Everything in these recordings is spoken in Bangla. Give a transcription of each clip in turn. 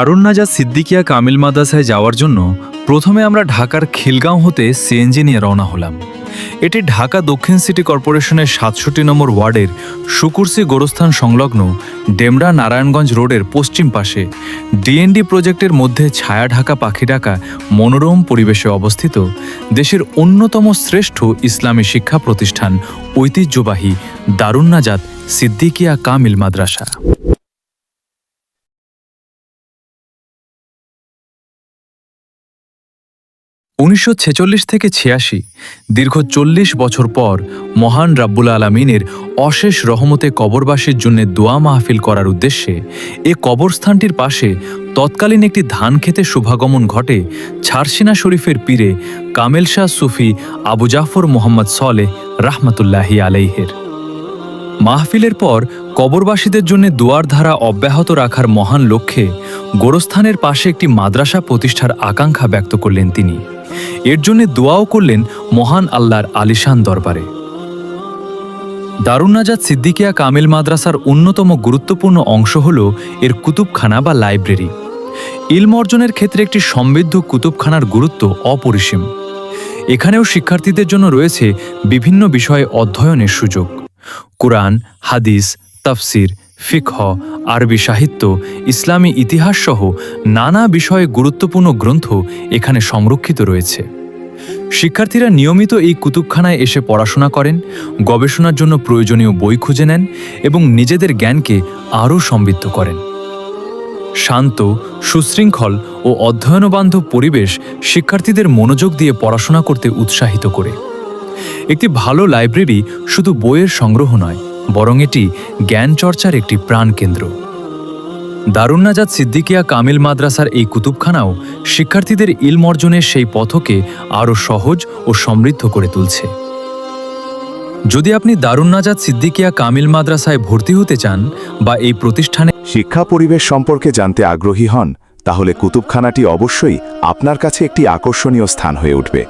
দারুন নাজাত সিদ্দিকিয়া কামিল মাদ্রাসায় যাওয়ার জন্য প্রথমে আমরা ঢাকার খিলগাঁও হতে সিএনজি নিয়ে রওনা হলাম। এটি ঢাকা দক্ষিণ সিটি কর্পোরেশনের ৬৭ নম্বর ওয়ার্ডের সুকুরসি গোরস্থান সংলগ্ন ডেমরা নারায়ণগঞ্জ রোডের পশ্চিম পাশে ডিএনডি প্রজেক্টের মধ্যে ছায়া ঢাকা পাখি ঢাকা মনোরম পরিবেশে অবস্থিত দেশের অন্যতম শ্রেষ্ঠ ইসলামী শিক্ষা প্রতিষ্ঠান ঐতিহ্যবাহী দারুন নাজাত সিদ্দিকিয়া কামিল মাদ্রাসা। ১৯৪৬ থেকে ৮৬ দীর্ঘ ৪০ বছর পর মহান রাব্বুল আলামিনের অশেষ রহমতে কবরবাসীর জন্য দোয়া মাহফিল করার উদ্দেশ্যে এ কবরস্থানটির পাশে তৎকালীন একটি ধান খেতে শুভাগমন ঘটে ছারসিনা শরীফের পীরে কামেল শাহ সুফি আবু জাফর মোহাম্মদ সলেহ রাহমাতুল্লাহি আলাইহের। মাহফিলের পর কবরবাসীদের জন্য দোয়ার ধারা অব্যাহত রাখার মহান লক্ষ্যে গোরস্থানের পাশে একটি মাদ্রাসা প্রতিষ্ঠার আকাঙ্ক্ষা ব্যক্ত করলেন তিনি। এর জন্য দোয়াও করলেন মহান আল্লাহর আলিশান দরবারে। দারুন নাজাত সিদ্দিকিয়া কামিল মাদ্রাসার অন্যতম গুরুত্বপূর্ণ অংশ হল এর কুতুবখানা বা লাইব্রেরি। ইলম অর্জনের ক্ষেত্রে একটি সমৃদ্ধ কুতুবখানার গুরুত্ব অপরিসীম। এখানেও শিক্ষার্থীদের জন্য রয়েছে বিভিন্ন বিষয়ে অধ্যয়নের সুযোগ। কুরআন, হাদিস, তাফসির, ফিকহ, আরবি সাহিত্য, ইসলামী ইতিহাস সহ নানা বিষয়ে গুরুত্বপূর্ণ গ্রন্থ এখানে সংরক্ষিত রয়েছে। শিক্ষার্থীরা নিয়মিত এই কুতুবখানায় এসে পড়াশোনা করেন, গবেষণার জন্য প্রয়োজনীয় বই খুঁজে নেন এবং নিজেদের জ্ঞানকে আরও সমৃদ্ধ করেন। শান্ত, সুশৃঙ্খল ও অধ্যয়নবান্ধব পরিবেশ শিক্ষার্থীদের মনোযোগ দিয়ে পড়াশোনা করতে উৎসাহিত করে। একটি ভালো লাইব্রেরি শুধু বইয়ের সংগ্রহ নয়, বরং এটি জ্ঞান চর্চার একটি প্রাণকেন্দ্র। দারুন নাজাত সিদ্দিকিয়া কামিল মাদ্রাসার এই কুতুবখানাও শিক্ষার্থীদের ইলম অর্জনের সেই পথকে আরও সহজ ও সমৃদ্ধ করে তুলছে। যদি আপনি দারুন নাজাত সিদ্দিকিয়া কামিল মাদ্রাসায় ভর্তি হতে চান বা এই প্রতিষ্ঠানে শিক্ষা পরিবেশ সম্পর্কে জানতে আগ্রহী হন, তাহলে কুতুবখানাটি অবশ্যই আপনার কাছে একটি আকর্ষণীয় স্থান হয়ে উঠবে।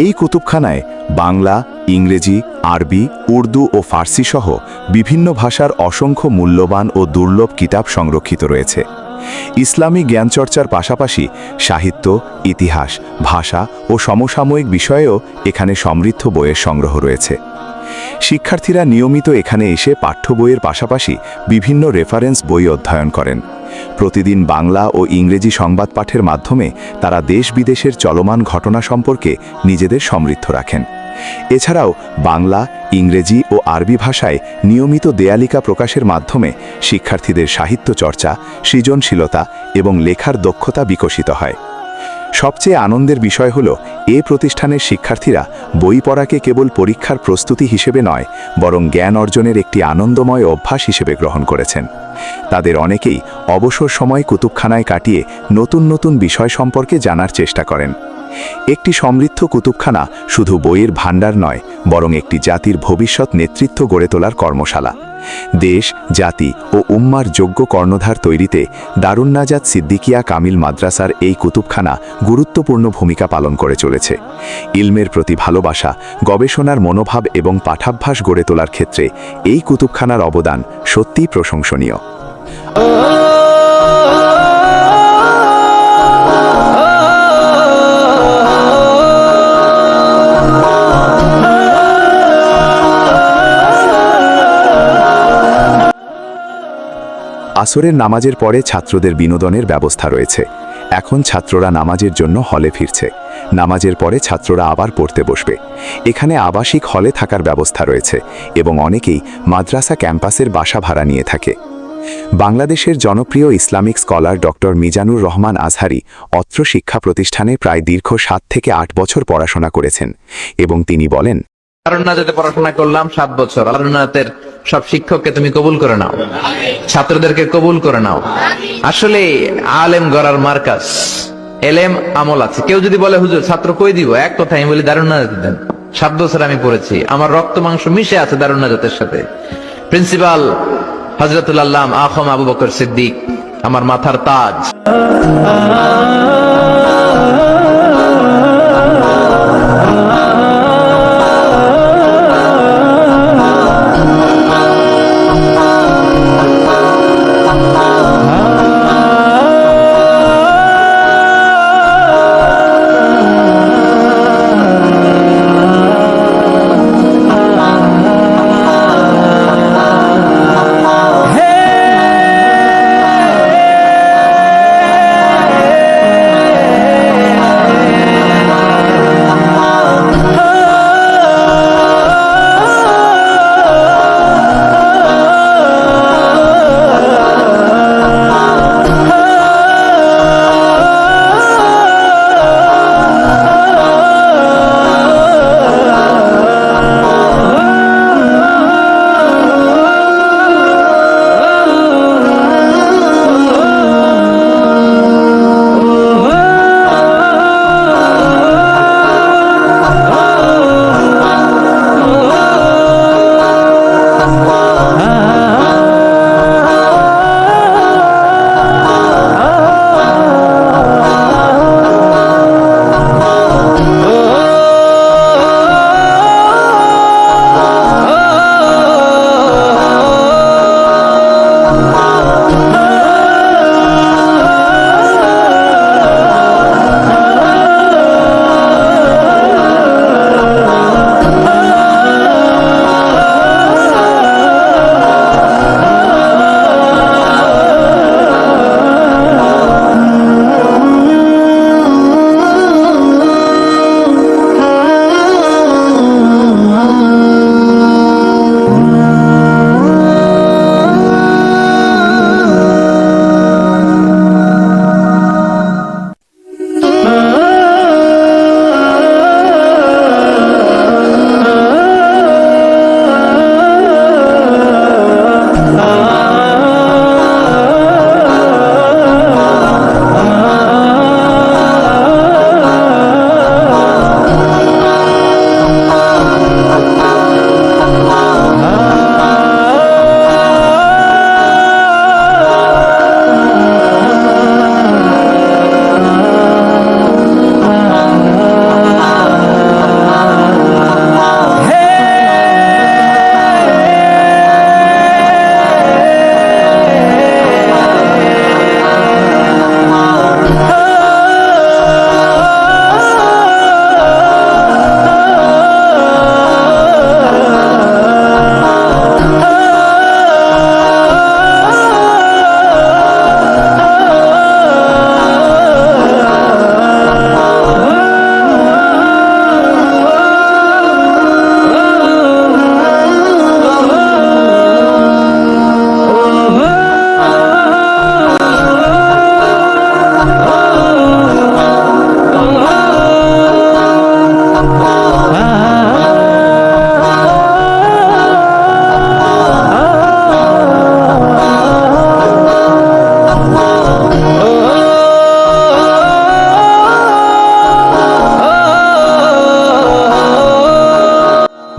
এই কুতুবখানায় বাংলা, ইংরেজি, আরবি, উর্দু ও ফার্সি সহ বিভিন্ন ভাষার অসংখ্য মূল্যবান ও দুর্লভ কিতাব সংরক্ষিত রয়েছে। ইসলামী জ্ঞানচর্চার পাশাপাশি সাহিত্য, ইতিহাস, ভাষা ও সমসাময়িক বিষয়েও এখানে সমৃদ্ধ বইয়ের সংগ্রহ রয়েছে। শিক্ষার্থীরা নিয়মিত এখানে এসে পাঠ্য বইয়ের পাশাপাশি বিভিন্ন রেফারেন্স বই অধ্যয়ন করেন। প্রতিদিন বাংলা ও ইংরেজি সংবাদ পাঠের মাধ্যমে তারা দেশ বিদেশের চলমান ঘটনা সম্পর্কে নিজেদের সমৃদ্ধ রাখেন। এছাড়াও বাংলা, ইংরেজি ও আরবি ভাষায় নিয়মিত দেয়ালিকা প্রকাশের মাধ্যমে শিক্ষার্থীদের সাহিত্য চর্চা, সৃজনশীলতা এবং লেখার দক্ষতা বিকশিত হয়। সবচেয়ে আনন্দের বিষয় হল এ প্রতিষ্ঠানের শিক্ষার্থীরা বই পড়াকে কেবল পরীক্ষার প্রস্তুতি হিসেবে নয়, বরং জ্ঞান অর্জনের একটি আনন্দময় অভ্যাস হিসেবে গ্রহণ করেছেন। তাদের অনেকেই অবসর সময় কুতুবখানায় কাটিয়ে নতুন নতুন বিষয় সম্পর্কে জানার চেষ্টা করেন। একটি সমৃদ্ধ কুতুবখানা শুধু বইয়ের ভাণ্ডার নয়, বরং একটি জাতির ভবিষ্যৎ নেতৃত্ব গড়ে তোলার কর্মশালা। দেশ, জাতি ও উম্মার যোগ্য কর্ণধার তৈরিতে দারুন নাজাত সিদ্দিকিয়া কামিল মাদ্রাসার এই কুতুবখানা গুরুত্বপূর্ণ ভূমিকা পালন করে চলেছে। ইলমের প্রতি ভালোবাসা, গবেষণার মনোভাব এবং পাঠাভ্যাস গড়ে তোলার ক্ষেত্রে এই কুতুবখানার অবদান সত্যিই প্রশংসনীয়। আসরের নামাজের পরে ছাত্রদের বিনোদনের ব্যবস্থা রয়েছে। এখন ছাত্ররা নামাজের জন্য হলে ফিরছে। নামাজের পরে ছাত্ররা আবার পড়তে বসবে। এখানে আবাসিক হলে থাকার ব্যবস্থা রয়েছে এবং অনেকেই মাদ্রাসা ক্যাম্পাসের বাসা ভাড়া নিয়ে থাকে। বাংলাদেশের জনপ্রিয় Islamic scholar doctor Mizanur Rahman Azhari অত্র শিক্ষা প্রতিষ্ঠানে প্রায় দীর্ঘ 7 থেকে 8 বছর পড়াশোনা করেছেন এবং তিনি বলেন, দারুন নাজাতে পড়াশোনা করলাম 7 বছর। দারুন নাজাতের সব শিক্ষককে তুমি কবুল করে নাও, ছাত্রদেরকে কবুল করে নাও। আসলে আলেম গড়ার মার্কাজ, এলেম আমল আছে। কেউ যদি বলে হুজুর ছাত্র কই দিব, এক কথা আমি বলি দারুন নাজাতে দেন। 7 বছর আমি পড়েছি, আমার রক্ত মাংস মিশে আছে দারুন নাজাতের সাথে। প্রিন্সিপাল হযরতুল আল্লাম আখম আবু বকর সিদ্দিক আমার মাথার তাজ।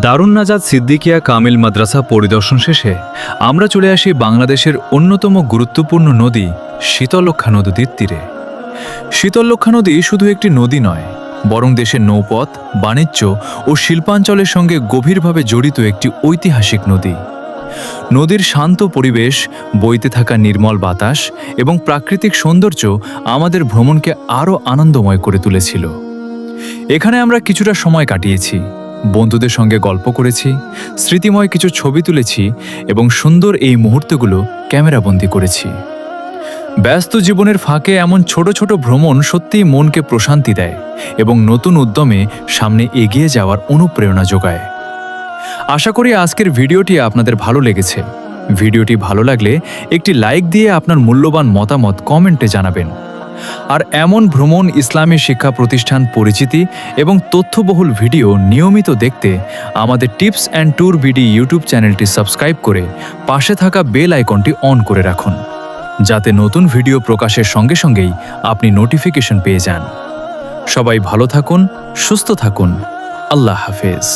দারুন নাজাত সিদ্দিকিয়া কামিল মাদ্রাসা পরিদর্শন শেষে আমরা চলে আসি বাংলাদেশের অন্যতম গুরুত্বপূর্ণ নদী শীতলক্ষ্যা নদীর তীরে। শীতলক্ষ্যা নদী শুধু একটি নদী নয়, বরং দেশের নৌপথ, বাণিজ্য ও শিল্পাঞ্চলের সঙ্গে গভীরভাবে জড়িত একটি ঐতিহাসিক নদী। নদীর শান্ত পরিবেশ, বইতে থাকা নির্মল বাতাস এবং প্রাকৃতিক সৌন্দর্য আমাদের ভ্রমণকে আরও আনন্দময় করে তুলেছিল। এখানে আমরা কিছুটা সময় কাটিয়েছি, বন্ধুদের সঙ্গে গল্প করেছি, স্মৃতিময় কিছু ছবি তুলেছি এবং সুন্দর এই মুহূর্তগুলো ক্যামেরাবন্দি করেছি। ব্যস্ত জীবনের ফাঁকে এমন ছোট ছোট ভ্রমণ সত্যিই মনকে প্রশান্তি দেয় এবং নতুন উদ্যমে সামনে এগিয়ে যাওয়ার অনুপ্রেরণা যোগায়। আশা করি আজকের ভিডিওটি আপনাদের ভালো লেগেছে। ভিডিওটি ভালো লাগলে একটি লাইক দিয়ে আপনার মূল্যবান মতামত কমেন্টে জানাবেন। আর এমন ভ্রমণ, ইসলামী শিক্ষা প্রতিষ্ঠান পরিচিতি এবং তথ্যবহুল ভিডিও নিয়মিত দেখতে আমাদের tips and tour BD YouTube চ্যানেলটি সাবস্ক্রাইব করে পাশে থাকা বেল আইকনটি অন করে রাখুন, যাতে নতুন ভিডিও প্রকাশের সঙ্গে সঙ্গেই আপনি নোটিফিকেশন পেয়ে যান। সবাই ভালো থাকুন, সুস্থ থাকুন। আল্লাহ হাফেজ।